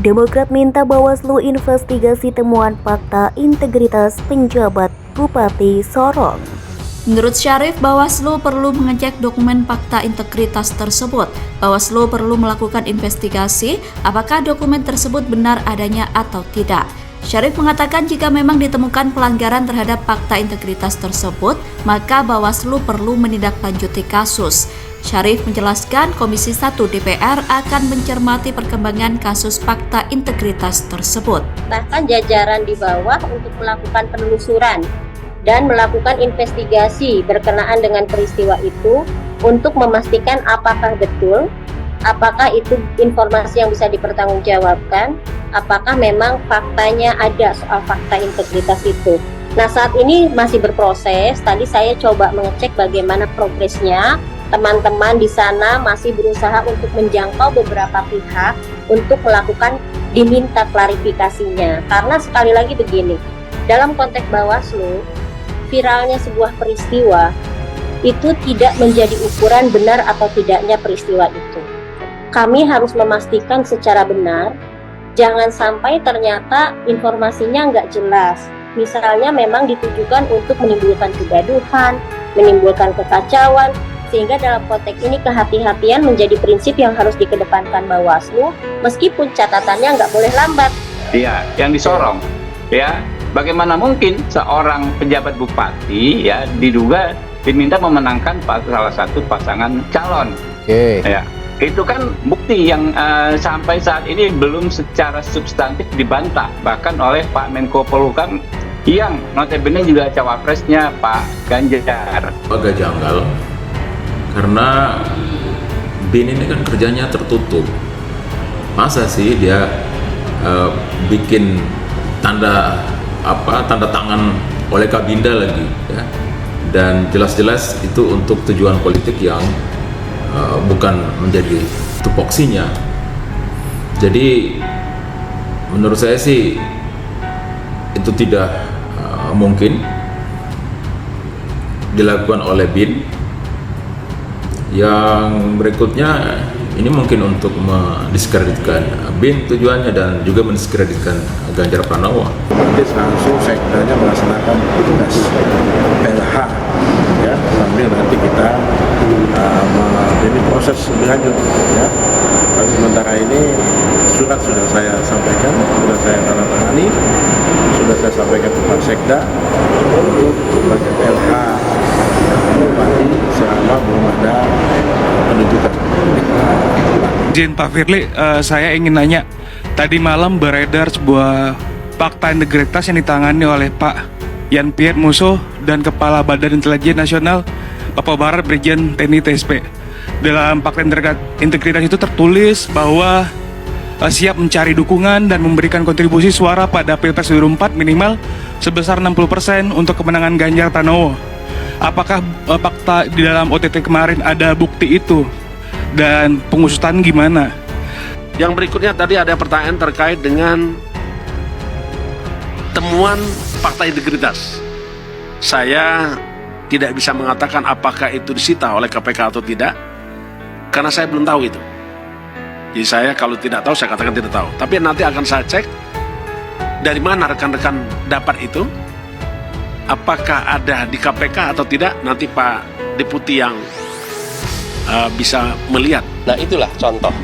Demokrat minta Bawaslu investigasi temuan fakta integritas penjabat Bupati Sorong. Menurut Syarif, Bawaslu perlu mengecek dokumen fakta integritas tersebut. Bawaslu perlu melakukan investigasi apakah dokumen tersebut benar adanya atau tidak. Syarif mengatakan jika memang ditemukan pelanggaran terhadap fakta integritas tersebut, maka Bawaslu perlu menindaklanjuti kasus. Syarif menjelaskan Komisi 1 DPR akan mencermati perkembangan kasus fakta integritas tersebut. Bahkan jajaran di bawah untuk melakukan penelusuran dan melakukan investigasi berkenaan dengan peristiwa itu untuk memastikan apakah betul, apakah itu informasi yang bisa dipertanggungjawabkan, apakah memang faktanya ada soal fakta integritas itu. Nah, saat ini masih berproses. Tadi saya coba mengecek bagaimana progresnya. Teman-teman di sana masih berusaha untuk menjangkau beberapa pihak untuk melakukan diminta klarifikasinya. Karena sekali lagi begini, dalam konteks Bawaslu, viralnya sebuah peristiwa itu tidak menjadi ukuran benar atau tidaknya peristiwa itu. Kami harus memastikan secara benar, jangan sampai ternyata informasinya nggak jelas. Misalnya memang ditujukan untuk menimbulkan kegaduhan, menimbulkan kekacauan, sehingga dalam konteks ini kehati-hatian menjadi prinsip yang harus dikedepankan Bawaslu, meskipun catatannya nggak boleh lambat. Iya, yang di Sorong, ya. Bagaimana mungkin seorang pejabat bupati ya diduga diminta memenangkan salah satu pasangan calon? Ya, itu kan bukti yang sampai saat ini belum secara substantif dibantah, bahkan oleh Pak Menko Polhukam yang notabene juga cawapresnya Pak Ganjar. Agak janggal karena BIN ini kan kerjanya tertutup. Masa sih dia bikin tanda tangan oleh Kabinda lagi ya, dan jelas-jelas itu untuk tujuan politik yang bukan menjadi tupoksinya. Jadi menurut saya sih itu tidak mungkin dilakukan oleh BIN. Yang berikutnya ini mungkin untuk mendiskreditkan BIN tujuannya dan juga mendiskreditkan Ganjar Pranowo. Nanti langsung sekdanya melaksanakan tugas PLH ya, sambil nanti kita ini proses lebih lanjut ya. Tapi sementara ini surat sudah saya sampaikan, sudah saya tanda tangani, sudah saya sampaikan ke Pak Sekda untuk sebagai PLH Bupati selama belum ada penunjukan. Izin Pak Firly, saya ingin nanya, tadi malam beredar sebuah fakta integritas yang ditangani oleh Pak Yan Pierre Musso dan Kepala Badan Intelijen Nasional Papua Barat Brigjen TNI TSP. Dalam fakta integritas itu tertulis bahwa siap mencari dukungan dan memberikan kontribusi suara pada Pilpres 2024 minimal sebesar 60% untuk kemenangan Ganjar Pranowo. Apakah fakta di dalam OTT kemarin ada bukti itu? Dan pengusutan gimana? Yang berikutnya tadi ada pertanyaan terkait dengan temuan fakta integritas. Saya tidak bisa mengatakan apakah itu disita oleh KPK atau tidak, karena saya belum tahu itu. Jadi saya kalau tidak tahu, saya katakan tidak tahu. Tapi nanti akan saya cek dari mana rekan-rekan dapat itu. Apakah ada di KPK atau tidak, nanti Pak Deputi yang bisa melihat. Nah, itulah contoh.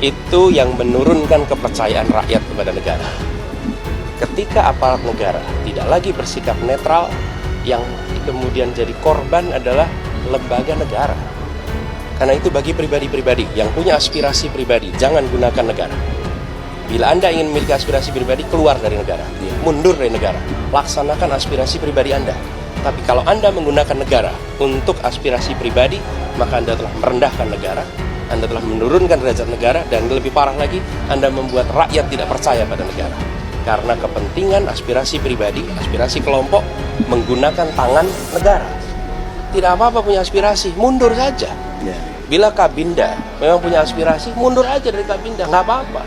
Itu yang menurunkan kepercayaan rakyat kepada negara. Ketika aparat negara tidak lagi bersikap netral, yang kemudian jadi korban adalah lembaga negara. Karena itu bagi pribadi-pribadi yang punya aspirasi pribadi, jangan gunakan negara. Bila Anda ingin memiliki aspirasi pribadi, keluar dari negara, mundur dari negara, laksanakan aspirasi pribadi Anda. Tapi kalau Anda menggunakan negara untuk aspirasi pribadi, maka Anda telah merendahkan negara, Anda telah menurunkan derajat negara, dan lebih parah lagi, Anda membuat rakyat tidak percaya pada negara. Karena kepentingan aspirasi pribadi, aspirasi kelompok, menggunakan tangan negara. Tidak apa-apa punya aspirasi, mundur saja. Bila Kabinda memang punya aspirasi, mundur aja dari Kabinda, nggak apa-apa.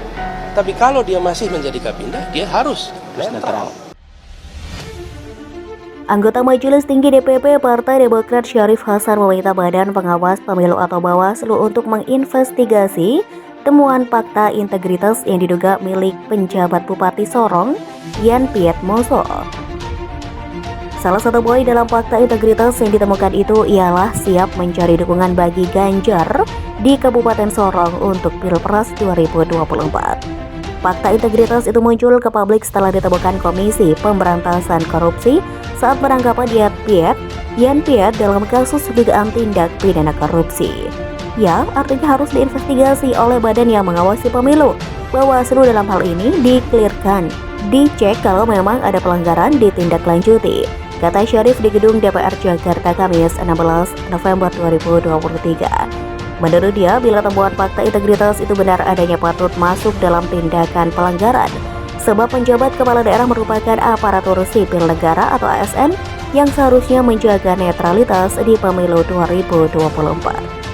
Tapi kalau dia masih menjadi Kabinda, dia harus netral. Anggota Majelis Tinggi DPP Partai Demokrat Syarif Hasan meminta Badan Pengawas Pemilu atau Bawaslu untuk menginvestigasi temuan fakta integritas yang diduga milik penjabat Bupati Sorong, Yan Piet Moso. Salah satu poin dalam fakta integritas yang ditemukan itu ialah siap mencari dukungan bagi Ganjar di Kabupaten Sorong untuk Pilpres 2024. Fakta integritas itu muncul ke publik setelah ditemukan Komisi Pemberantasan Korupsi saat penangkapan Yan Piet dalam kasus dugaan tindak pidana korupsi. Ya, artinya harus diinvestigasi oleh badan yang mengawasi pemilu. Bawaslu dalam hal ini dikelirkan, dicek kalau memang ada pelanggaran ditindaklanjuti, kata Syarif di gedung DPR Jakarta Kamis 16 November 2023. Menurut dia, bila temuan fakta integritas itu benar adanya patut masuk dalam tindakan pelanggaran, sebab penjabat kepala daerah merupakan aparatur sipil negara atau ASN yang seharusnya menjaga netralitas di pemilu 2024.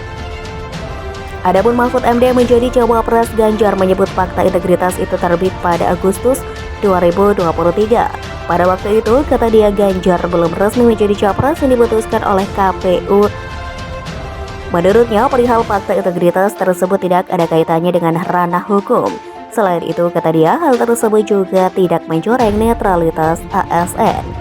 Adapun Mahfud MD menjadi cawapres, Ganjar menyebut fakta integritas itu terbit pada Agustus 2023. Pada waktu itu, kata dia, Ganjar belum resmi menjadi capres yang diputuskan oleh KPU. Menurutnya, perihal fakta integritas tersebut tidak ada kaitannya dengan ranah hukum. Selain itu, kata dia, hal tersebut juga tidak mencoreng netralitas ASN.